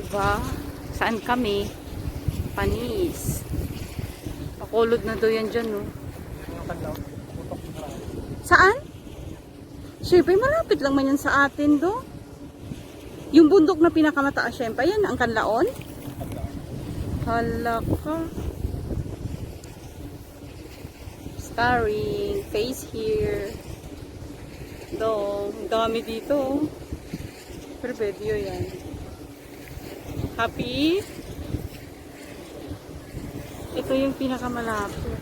Diba? Saan kami? Panis. Pakulod na daw yan dyan, no? Saan? Siyempre, malapit lang man yan sa atin, do. Yung bundok na pinakamataas, siyempre, yan, ang Kanlaon. Hala ka. Starring, face here. Do, dami dito. Pero video yan. Happy? Ito yung pinakamalapit.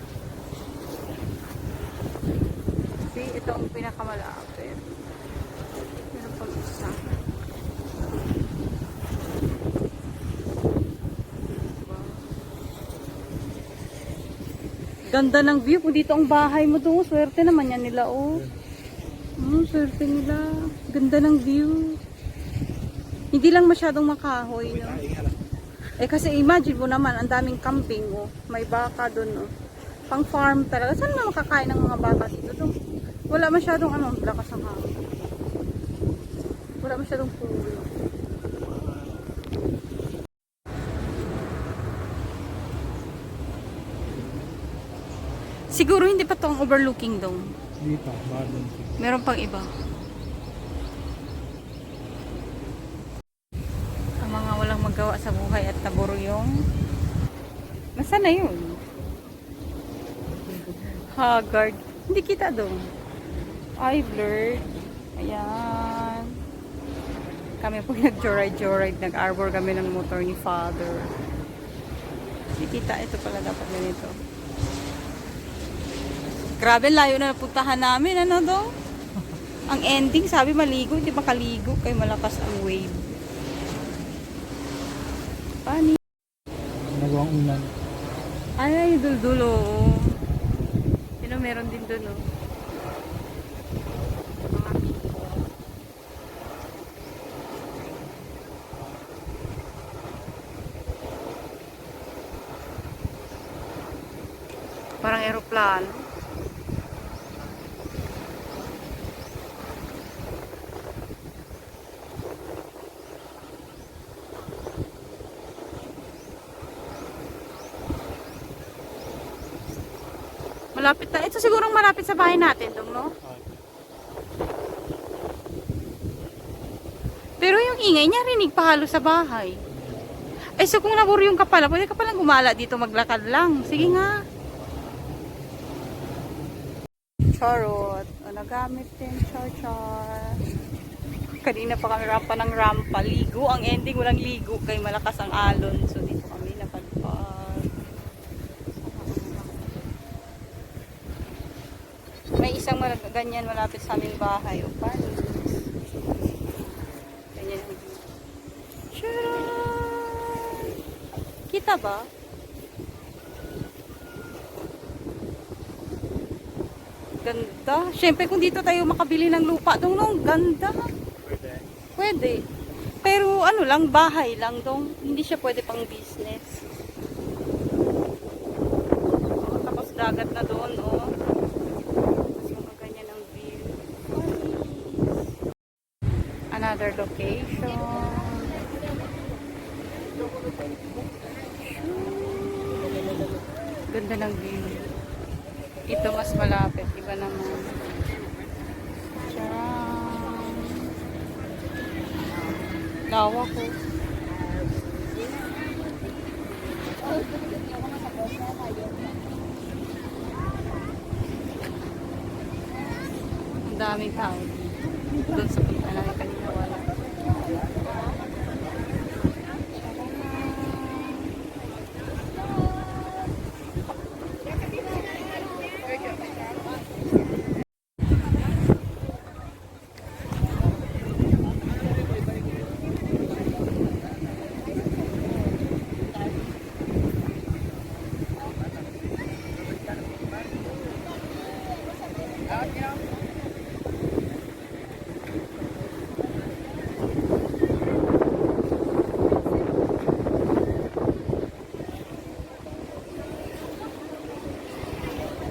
See, ito ang pinakamalapit. Meron pang isa. Ganda ng view. Kung dito ang bahay mo doon, swerte naman yan nila, oh. Swerte nila. Ganda ng view. Hindi lang masyadong makahoy, no? Eh kasi imagine mo naman, ang daming camping, oh. May baka doon, oh. Pang farm talaga. Saan na makakain ng mga baka dito, doon? Wala masyadong, lakas ng hangin. Wala masyadong pulo. Siguro hindi pa to ang overlooking dong. Dito, bago. Meron pang iba. Ang mga walang magawa sa buhay at taburo yung... Nasaan na yun? Haggard. Hindi kita dong. Ay, blurred. Ayan. Kami po nag-joyride. Nag-arbor kami ng motor ni Father. Hindi kita. Ito pala dapat ganito. Grabe, layo na napuntahan namin. Ano daw? Ang ending, sabi maligo. Hindi makaligo. Kaya malakas ang wave. Pani. Nagawang ulan. Ay, duldulo. Sino meron din doon, oh. Mga people. Parang aeroplano. Malapit na. Ito sigurong malapit sa bahay natin, dong, no? Pero yung ingay niya, rinig pa halos sa bahay. Eh, so kung naburyong ka pala, pwede ka palang gumala dito, maglakad lang. Sige nga. Charot. O, nagamit din. Char. Kanina pa kami rampa ng rampa. Ligo. Ang ending, walang ligo. Kay malakas ang alon. So, dito kami napadpad. May isang ganyan malapit sa aming bahay. O, paano? Ganyan. Charan! Kita ba? Ganda. Siyempre kung dito tayo makabili ng lupa dong, ganda. Pwede. Pero ano lang, bahay lang dong. Hindi siya pwede pang business. Oh, tapos dagat na doon, oh. Tapos mga ganyan ang view. Another location. Ganda ng view. Ito mas malapit. Iba naman. Tcharam! Lawa ko. Ang daming tao. Doon sa punta namin kanina wala.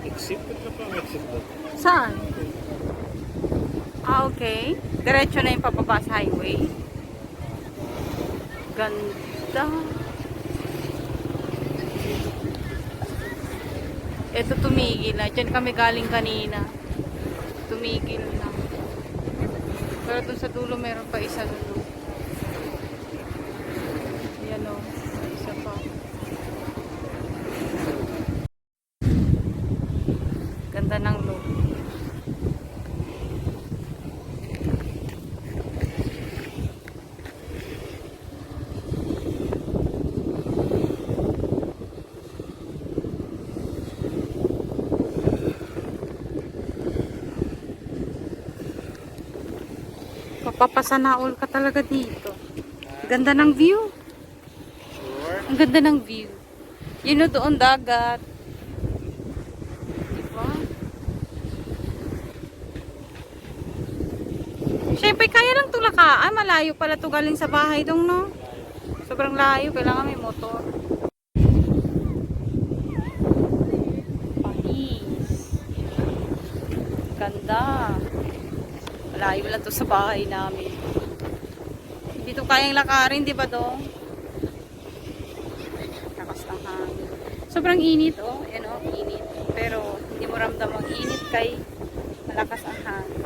Exit? Ito pa ang exit doon. Saan? Ah, okay. Diretso na yung pababa sa highway. Ganda. Ito tumigil na. Diyan kami galing kanina. Tumigil na. Pero dun sa dulo meron pa isa dun. Yan o. Isa pa. Ganda ng look. Papapasanaol ka talaga dito. Ganda ng view. Sure. Ang ganda ng view. Yun o doon dagat. Diba? Siyempre, kaya lang tulakaan. Malayo pala to galing sa bahay dong, no? Sobrang layo. Kailangan may motor. Panis. Ganda. Malayo lang to sa bahay namin. Hindi to kayang lakarin, di ba dong? Lakas ng hangin. Sobrang init, oh. Ayan, oh, init. Pero, hindi mo ramdam ang init kay malakas ang hangin.